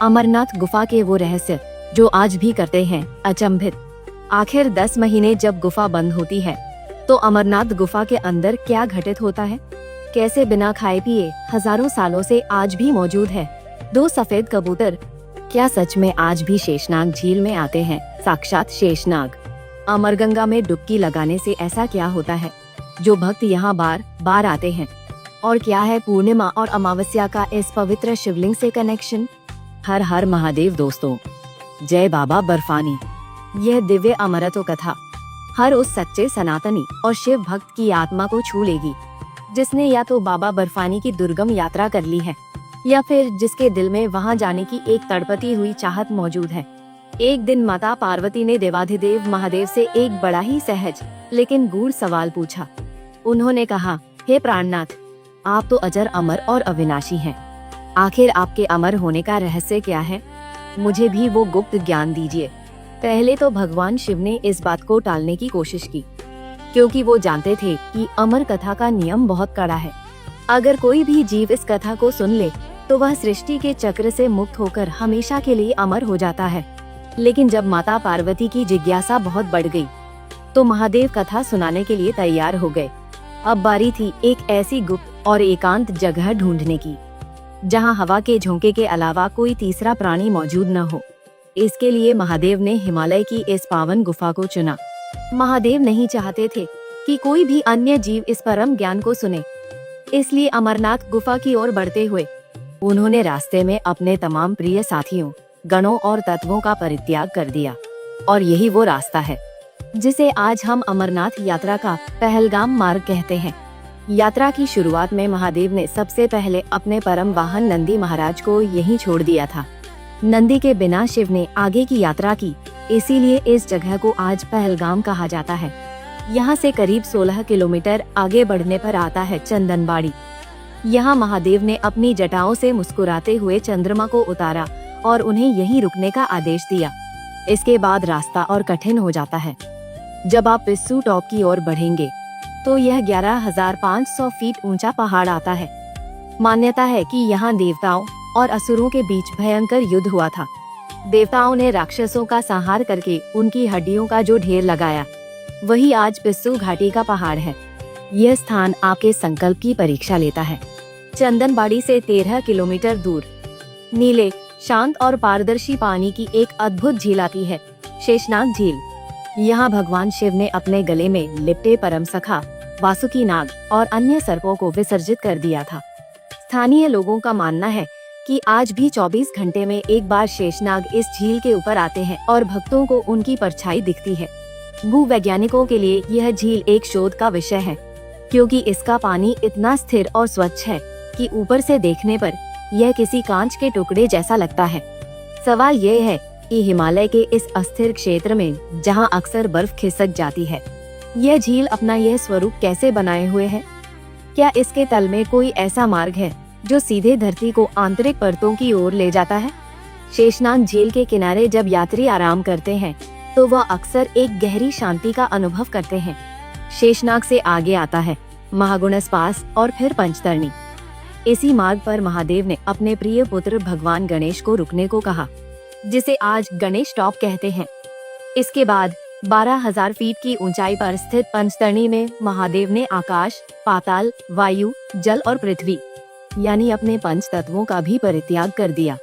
अमरनाथ गुफा के वो रहस्य जो आज भी करते हैं अचंभित। आखिर 10 महीने जब गुफा बंद होती है तो अमरनाथ गुफा के अंदर क्या घटित होता है? कैसे बिना खाए पिए हजारों सालों से आज भी मौजूद है 2 सफेद कबूतर? क्या सच में आज भी शेषनाग झील में आते हैं साक्षात शेषनाग? अमरगंगा में डुबकी लगाने से ऐसा क्या होता है जो भक्त यहाँ बार बार आते हैं? और क्या है पूर्णिमा और अमावस्या का इस पवित्र शिवलिंग से कनेक्शन? हर हर महादेव दोस्तों, जय बाबा बर्फानी। यह दिव्य अमरत्व कथा हर उस सच्चे सनातनी और शिव भक्त की आत्मा को छू लेगी जिसने या तो बाबा बर्फानी की दुर्गम यात्रा कर ली है या फिर जिसके दिल में वहां जाने की एक तड़पती हुई चाहत मौजूद है। एक दिन माता पार्वती ने देवाधिदेव महादेव से एक बड़ा ही सहज लेकिन गूढ़ सवाल पूछा। उन्होंने कहा, हे प्राणनाथ, आप तो अजर अमर और अविनाशी हैं। आखिर आपके अमर होने का रहस्य क्या है? मुझे भी वो गुप्त ज्ञान दीजिए। पहले तो भगवान शिव ने इस बात को टालने की कोशिश की क्योंकि वो जानते थे कि अमर कथा का नियम बहुत कड़ा है। अगर कोई भी जीव इस कथा को सुन ले तो वह सृष्टि के चक्र से मुक्त होकर हमेशा के लिए अमर हो जाता है। लेकिन जब माता पार्वती की जिज्ञासा बहुत बढ़ गई तो महादेव कथा सुनाने के लिए तैयार हो गए। अब बारी थी एक ऐसी गुप्त और एकांत जगह ढूंढने की जहां हवा के झोंके के अलावा कोई तीसरा प्राणी मौजूद न हो। इसके लिए महादेव ने हिमालय की इस पावन गुफा को चुना। महादेव नहीं चाहते थे कि कोई भी अन्य जीव इस परम ज्ञान को सुने, इसलिए अमरनाथ गुफा की ओर बढ़ते हुए उन्होंने रास्ते में अपने तमाम प्रिय साथियों, गणों और तत्वों का परित्याग कर दिया। और यही वो रास्ता है जिसे आज हम अमरनाथ यात्रा का पहलगाम मार्ग कहते हैं। यात्रा की शुरुआत में महादेव ने सबसे पहले अपने परम वाहन नंदी महाराज को यहीं छोड़ दिया था। नंदी के बिना शिव ने आगे की यात्रा की, इसीलिए इस जगह को आज पहलगाम कहा जाता है। यहाँ से करीब 16 किलोमीटर आगे बढ़ने पर आता है चंदनबाड़ी। यहाँ महादेव ने अपनी जटाओं से मुस्कुराते हुए चंद्रमा को उतारा और उन्हें यहीं रुकने का आदेश दिया। इसके बाद रास्ता और कठिन हो जाता है। जब आप पिस्सू टॉप की ओर बढ़ेंगे तो यह 11,500 फीट ऊंचा पहाड़ आता है। मान्यता है कि यहाँ देवताओं और असुरों के बीच भयंकर युद्ध हुआ था। देवताओं ने राक्षसों का संहार करके उनकी हड्डियों का जो ढेर लगाया, वही आज पिस्सू घाटी का पहाड़ है। यह स्थान आपके संकल्प की परीक्षा लेता है। चंदनबाड़ी से 13 किलोमीटर दूर नीले, शांत और पारदर्शी पानी की एक अद्भुत झील आती है, शेषनाग झील। यहाँ भगवान शिव ने अपने गले में लिपटे परम सखा वासुकी नाग और अन्य सर्पों को विसर्जित कर दिया था। स्थानीय लोगों का मानना है कि आज भी 24 घंटे में एक बार शेषनाग इस झील के ऊपर आते हैं और भक्तों को उनकी परछाई दिखती है। भूवैज्ञानिकों के लिए यह झील एक शोध का विषय है क्योंकि इसका पानी इतना स्थिर और स्वच्छ है कि ऊपर से देखने पर यह किसी कांच के टुकड़े जैसा लगता है। सवाल यह है कि हिमालय के इस अस्थिर क्षेत्र में जहां अक्सर बर्फ खिसक जाती है, यह झील अपना यह स्वरूप कैसे बनाए हुए है? क्या इसके तल में कोई ऐसा मार्ग है जो सीधे धरती को आंतरिक परतों की ओर ले जाता है? शेषनाग झील के किनारे जब यात्री आराम करते हैं तो वह अक्सर एक गहरी शांति का अनुभव करते हैं। शेषनाग से आगे आता है महागुणस पास और फिर पंचतरणी। इसी मार्ग पर महादेव ने अपने प्रिय पुत्र भगवान गणेश को रुकने को कहा, जिसे आज गणेश टॉप कहते हैं। इसके बाद 12,000 फीट की ऊंचाई पर स्थित पंचतरणी में महादेव ने आकाश, पाताल, वायु, जल और पृथ्वी यानी अपने पंच तत्वों का भी परित्याग कर दिया।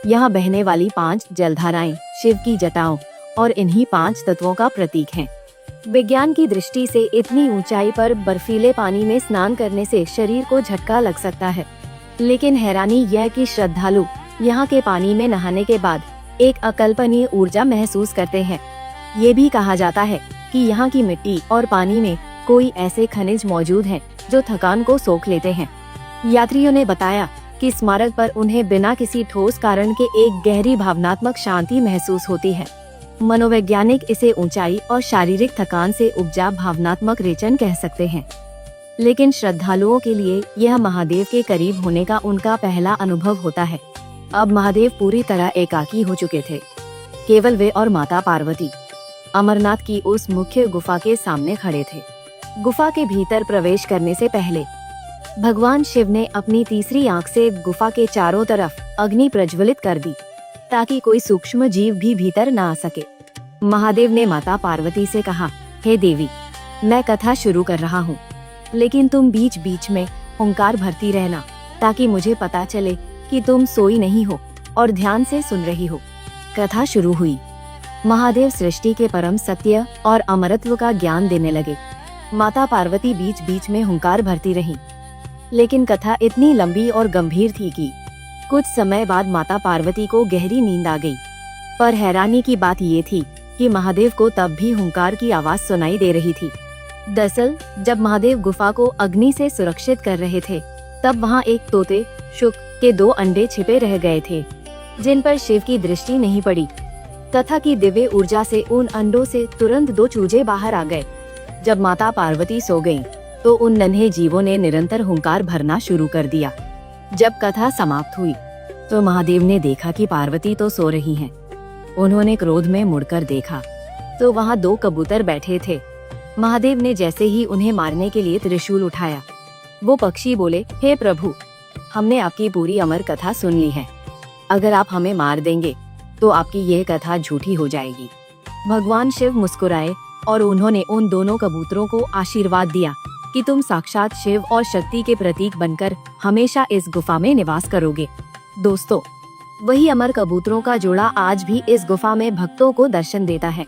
यहाँ बहने वाली 5 जलधाराएं शिव की जटाओं और इन्हीं 5 तत्वों का प्रतीक हैं। विज्ञान की दृष्टि से इतनी ऊंचाई पर बर्फीले पानी में स्नान करने से शरीर को झटका लग सकता है, लेकिन हैरानी यह कि श्रद्धालु यहाँ के पानी में नहाने के बाद एक अकल्पनीय ऊर्जा महसूस करते हैं। ये भी कहा जाता है कि यहाँ की मिट्टी और पानी में कोई ऐसे खनिज मौजूद हैं जो थकान को सोख लेते हैं। यात्रियों ने बताया कि स्मारक पर उन्हें बिना किसी ठोस कारण के एक गहरी भावनात्मक शांति महसूस होती है। मनोवैज्ञानिक इसे ऊंचाई और शारीरिक थकान से उपजा भावनात्मक रेचन कह सकते हैं। लेकिन श्रद्धालुओं के लिए यह महादेव के करीब होने का उनका पहला अनुभव होता है। अब महादेव पूरी तरह एकाकी हो चुके थे। केवल वे और माता पार्वती अमरनाथ की उस मुख्य गुफा के सामने खड़े थे। गुफा के भीतर प्रवेश करने से पहले भगवान शिव ने अपनी तीसरी आंख से गुफा के चारों तरफ अग्नि प्रज्वलित कर दी। ताकि कोई सूक्ष्म जीव भी भीतर न आ सके। महादेव ने माता पार्वती से कहा, हे देवी, मैं कथा शुरू कर रहा हूँ, लेकिन तुम बीच बीच में हुंकार भरती रहना ताकि मुझे पता चले कि तुम सोई नहीं हो और ध्यान से सुन रही हो। कथा शुरू हुई। महादेव सृष्टि के परम सत्य और अमरत्व का ज्ञान देने लगे। माता पार्वती बीच बीच में हुंकार भरती रहीं, लेकिन कथा इतनी लंबी और गंभीर थी कि कुछ समय बाद माता पार्वती को गहरी नींद आ गई। पर हैरानी की बात ये थी कि महादेव को तब भी हुंकार की आवाज सुनाई दे रही थी। दरअसल जब महादेव गुफा को अग्नि से सुरक्षित कर रहे थे, तब वहाँ एक तोते शुक के 2 अंडे छिपे रह गए थे, जिन पर शिव की दृष्टि नहीं पड़ी। कथा की दिव्य ऊर्जा से उन अंडों से तुरंत 2 चूजे बाहर आ गए। जब माता पार्वती सो गईं, तो उन नन्हे जीवों ने निरंतर हुंकार भरना शुरू कर दिया। जब कथा समाप्त हुई, तो महादेव ने देखा कि पार्वती तो सो रही हैं। उन्होंने क्रोध में मुड़कर देखा, तो वहाँ 2 कबूतर बैठे थे। महादेव ने जैसे ही उन्हें मारने के लिए त्रिशूल उठाया, वो पक्षी बोले, हे प्रभु, हमने आपकी पूरी अमर कथा सुन ली है। अगर आप हमें मार देंगे तो आपकी यह कथा झूठी हो जाएगी। भगवान शिव मुस्कुराए और उन्होंने उन दोनों कबूतरों को आशीर्वाद दिया कि तुम साक्षात शिव और शक्ति के प्रतीक बनकर हमेशा इस गुफा में निवास करोगे। दोस्तों, वही अमर कबूतरों का जोड़ा आज भी इस गुफा में भक्तों को दर्शन देता है।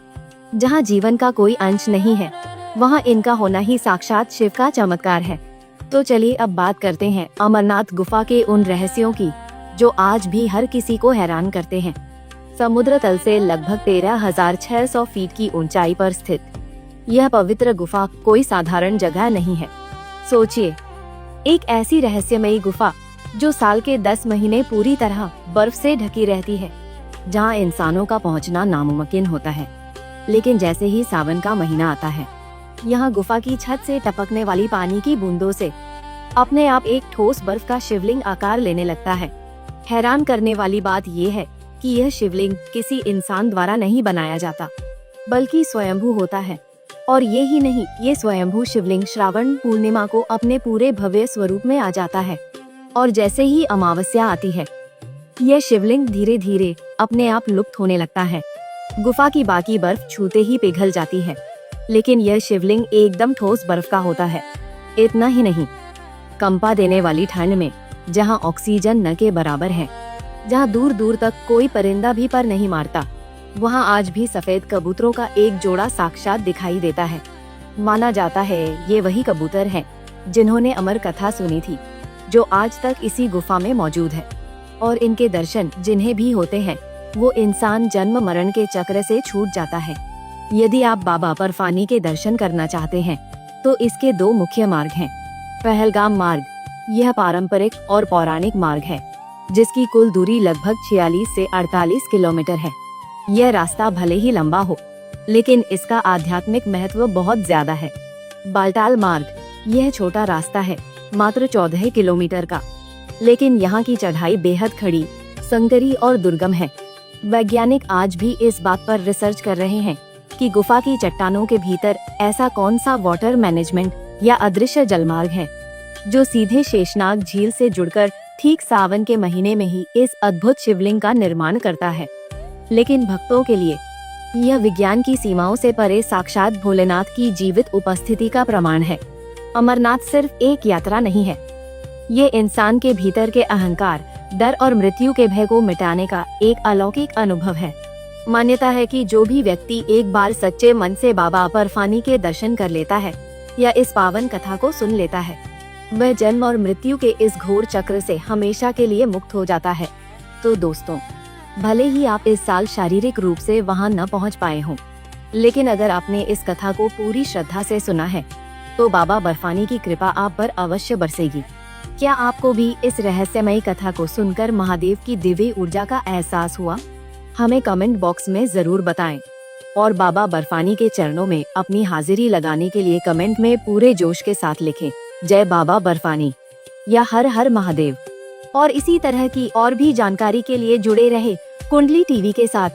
जहाँ जीवन का कोई अंश नहीं है, वहाँ इनका होना ही साक्षात शिव का चमत्कार है। तो चलिए अब बात करते हैं अमरनाथ गुफा के उन रहस्यों की जो आज भी हर किसी को हैरान करते हैं। समुद्र तल से लगभग 13,600 फीट की ऊंचाई पर स्थित यह पवित्र गुफा कोई साधारण जगह नहीं है। सोचिए, एक ऐसी रहस्यमयी गुफा जो साल के 10 महीने पूरी तरह बर्फ से ढकी रहती है, जहां इंसानों का पहुंचना नामुमकिन होता है। लेकिन जैसे ही सावन का महीना आता है, यहाँ गुफा की छत से टपकने वाली पानी की बूंदों से अपने आप एक ठोस बर्फ का शिवलिंग आकार लेने लगता है। हैरान करने वाली बात ये है कि यह शिवलिंग किसी इंसान द्वारा नहीं बनाया जाता, बल्कि स्वयंभू होता है। और ये ही नहीं, ये स्वयंभू शिवलिंग श्रावण पूर्णिमा को अपने पूरे भव्य स्वरूप में आ जाता है, और जैसे ही अमावस्या आती है, यह शिवलिंग धीरे धीरे अपने आप लुप्त होने लगता है। गुफा की बाकी बर्फ छूते ही पिघल जाती है, लेकिन यह शिवलिंग एकदम ठोस बर्फ का होता है। इतना ही नहीं, कंपा देने वाली ठंड में जहाँ ऑक्सीजन न के बराबर है, जहाँ दूर दूर तक कोई परिंदा भी पर नहीं मारता, वहाँ आज भी सफेद कबूतरों का एक जोड़ा साक्षात दिखाई देता है। माना जाता है ये वही कबूतर हैं जिन्होंने अमर कथा सुनी थी, जो आज तक इसी गुफा में मौजूद है। और इनके दर्शन जिन्हें भी होते हैं, वो इंसान जन्म मरण के चक्र से छूट जाता है। यदि आप बाबा बर्फानी के दर्शन करना चाहते हैं, तो इसके 2 मुख्य मार्ग हैं। पहलगाम मार्ग, यह पारंपरिक और पौराणिक मार्ग है, जिसकी कुल दूरी लगभग 46 से 48 किलोमीटर है। यह रास्ता भले ही लंबा हो, लेकिन इसका आध्यात्मिक महत्व बहुत ज्यादा है। बालटाल मार्ग, यह छोटा रास्ता है, मात्र 14 किलोमीटर का, लेकिन यहाँ की चढ़ाई बेहद खड़ी, संकरी और दुर्गम है। वैज्ञानिक आज भी इस बात पर रिसर्च कर रहे हैं कि गुफा की चट्टानों के भीतर ऐसा कौन सा वाटर मैनेजमेंट या अदृश्य जलमार्ग है, जो सीधे शेषनाग झील से जुड़कर ठीक सावन के महीने में ही इस अद्भुत शिवलिंग का निर्माण करता है। लेकिन भक्तों के लिए यह विज्ञान की सीमाओं से परे साक्षात भोलेनाथ की जीवित उपस्थिति का प्रमाण है। अमरनाथ सिर्फ एक यात्रा नहीं है, ये इंसान के भीतर के अहंकार, डर और मृत्यु के भय को मिटाने का एक अलौकिक अनुभव है। मान्यता है कि जो भी व्यक्ति एक बार सच्चे मन से बाबा बर्फानी के दर्शन कर लेता है या इस पावन कथा को सुन लेता है, वह जन्म और मृत्यु के इस घोर चक्र से हमेशा के लिए मुक्त हो जाता है। तो दोस्तों, भले ही आप इस साल शारीरिक रूप से वहां न पहुंच पाए हों, लेकिन अगर आपने इस कथा को पूरी श्रद्धा से सुना है, तो बाबा बर्फानी की कृपा आप पर अवश्य बरसेगी। क्या आपको भी इस रहस्यमयी कथा को सुनकर महादेव की दिव्य ऊर्जा का एहसास हुआ? हमें कमेंट बॉक्स में जरूर बताएं। और बाबा बर्फानी के चरणों में अपनी हाजिरी लगाने के लिए कमेंट में पूरे जोश के साथ लिखें, जय बाबा बर्फानी या हर हर महादेव। और इसी तरह की और भी जानकारी के लिए जुड़े रहे कुंडली टीवी के साथ।